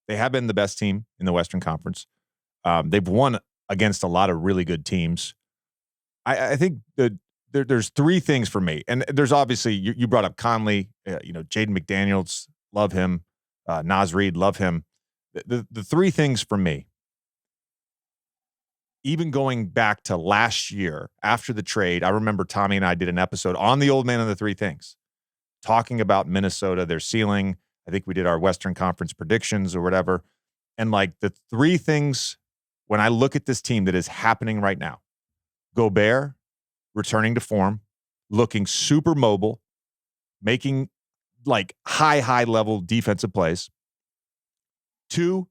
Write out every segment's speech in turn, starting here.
They have been the best team in the Western Conference. They've won against a lot of really good teams. I think that there's three things for me, and there's obviously you brought up Conley, Jaden McDaniels, love him, Naz Reid, love him. The three things for me, even going back to last year after the trade, I remember Tommy and I did an episode on the old man and the three things, talking about Minnesota, their ceiling. I think we did our Western Conference predictions or whatever. And like the three things when I look at this team that is happening right now, Gobert returning to form, looking super mobile, making like high level defensive plays. 2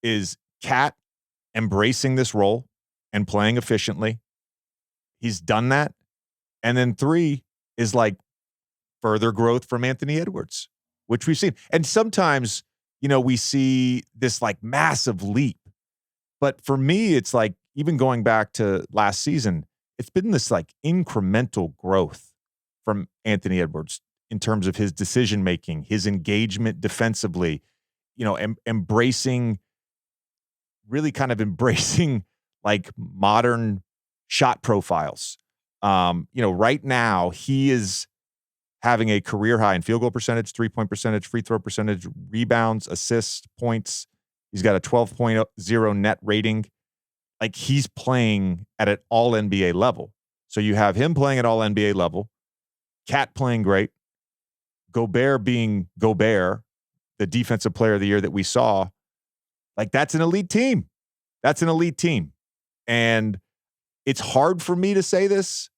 is Cat embracing this role and playing efficiently. He's done that. And then 3 is like further growth from Anthony Edwards, which we've seen. And sometimes, we see this like massive leap. But for me, it's like even going back to last season, it's been this like incremental growth from Anthony Edwards in terms of his decision making, his engagement defensively, embracing like modern shot profiles. Right now he is having a career high in field goal percentage, 3-point percentage, free throw percentage, rebounds, assists, points. He's got a 12.0 net rating. Like he's playing at an all NBA level. So you have him playing at all NBA level, Cat playing great, Gobert being Gobert, the defensive player of the year that we saw. Like that's an elite team. That's an elite team. And it's hard for me to say this,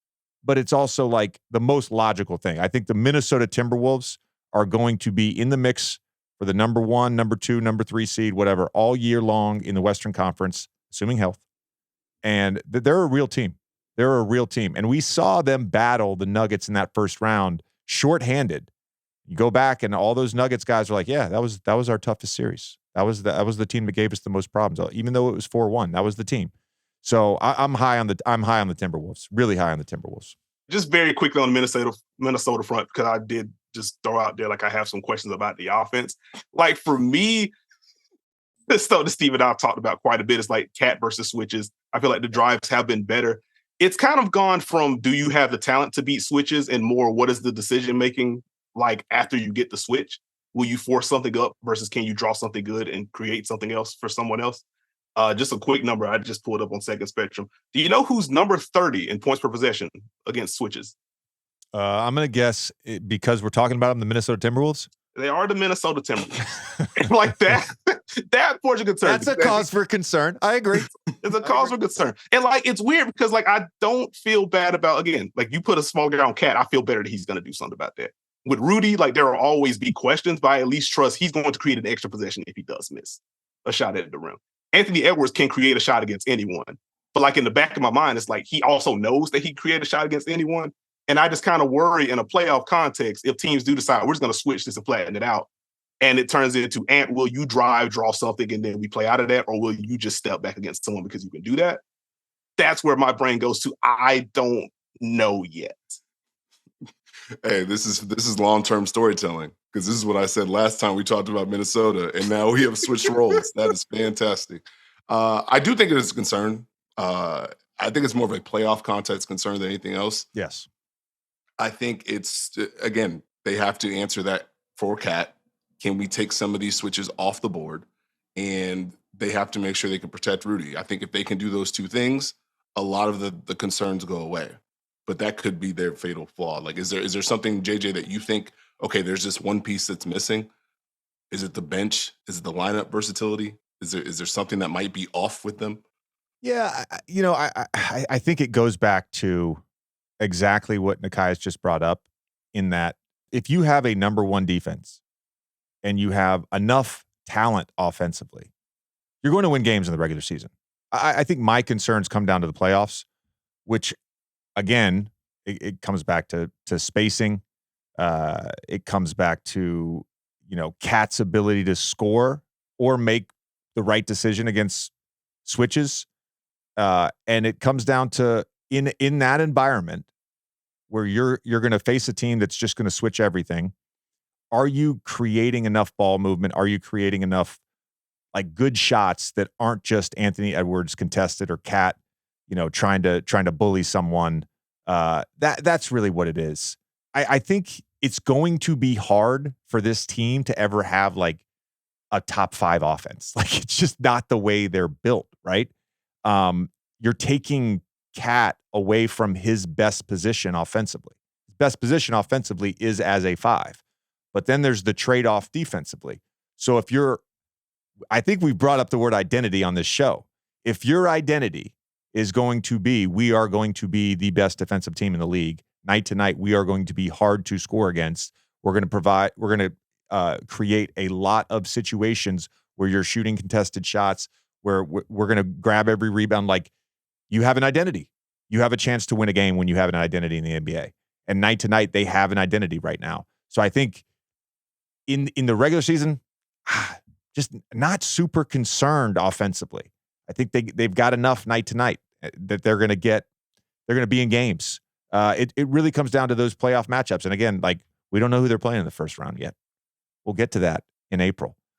but it's also like the most logical thing. I think the Minnesota Timberwolves are going to be in the mix for the number 1, number 2, number 3 seed, whatever, all year long in the Western Conference, assuming health. And they're a real team. They're a real team. And we saw them battle the Nuggets in that first round shorthanded. You go back and all those Nuggets guys are like, yeah, that was our toughest series. That was the team that gave us the most problems. Even though it was 4-1, that was the team. So I'm high on the Timberwolves, really high on the Timberwolves. Just very quickly on the Minnesota front, because I did just throw out there, like I have some questions about the offense. Like for me, this stuff that Steve and I have talked about quite a bit is like Cat versus switches. I feel like the drives have been better. It's kind of gone from do you have the talent to beat switches and more what is the decision making like after you get the switch? Will you force something up versus can you draw something good and create something else for someone else? Just a quick number I just pulled up on Second Spectrum. Do you know who's number 30 in points per possession against switches? I'm going to guess because we're talking about them, the Minnesota Timberwolves. They are the Minnesota Timberwolves. Like that portion concern. That's a cause for concern. I agree. It's a cause for concern. And like, it's weird because like, I don't feel bad about, again, like you put a small guy on Cat, I feel better that he's going to do something about that. With Rudy, like there will always be questions, but I at least trust he's going to create an extra possession if he does miss a shot at the rim. Anthony Edwards can create a shot against anyone. But like in the back of my mind, it's like he also knows that he can create a shot against anyone. And I just kind of worry in a playoff context if teams do decide we're just going to switch this and flatten it out. And it turns into, Ant, will you draw something and then we play out of that? Or will you just step back against someone because you can do that? That's where my brain goes to. I don't know yet. Hey, this is long-term storytelling because this is what I said last time we talked about Minnesota, and now we have switched roles. That is fantastic. I do think it is a concern. I think it's more of a playoff context concern than anything else. Yes. I think it's, again, they have to answer that for Cat. Can we take some of these switches off the board? And they have to make sure they can protect Rudy. I think if they can do those two things, a lot of the concerns go away. But that could be their fatal flaw. Like, is there something, JJ, that you think, okay, there's this one piece that's missing? Is it the bench? Is it the lineup versatility? Is there something that might be off with them? Yeah, I think it goes back to exactly what Nekias just brought up, in that if you have a number 1 defense and you have enough talent offensively, you're going to win games in the regular season. I think my concerns come down to the playoffs, which, again, it comes back to spacing. It comes back to, Cat's ability to score or make the right decision against switches. And it comes down to in that environment where you're going to face a team that's just going to switch everything. Are you creating enough ball movement? Are you creating enough like good shots that aren't just Anthony Edwards contested or Cat, trying to bully someone. That's really what it is. I think it's going to be hard for this team to ever have like a top 5 offense. Like it's just not the way they're built, right? You're taking Cat away from his best position offensively. His best position offensively is as a 5, but then there's the trade-off defensively. So I think we've brought up the word identity on this show. If your identity is going to be, we are going to be the best defensive team in the league, night to night, we are going to be hard to score against. We're going to create a lot of situations where you're shooting contested shots, where we're going to grab every rebound. Like, you have an identity. You have a chance to win a game when you have an identity in the NBA. And night to night, they have an identity right now. So I think in the regular season, just not super concerned offensively. I think they've got enough night to night that they're going to be in games. It really comes down to those playoff matchups. And again, like, we don't know who they're playing in the first round yet. We'll get to that in April.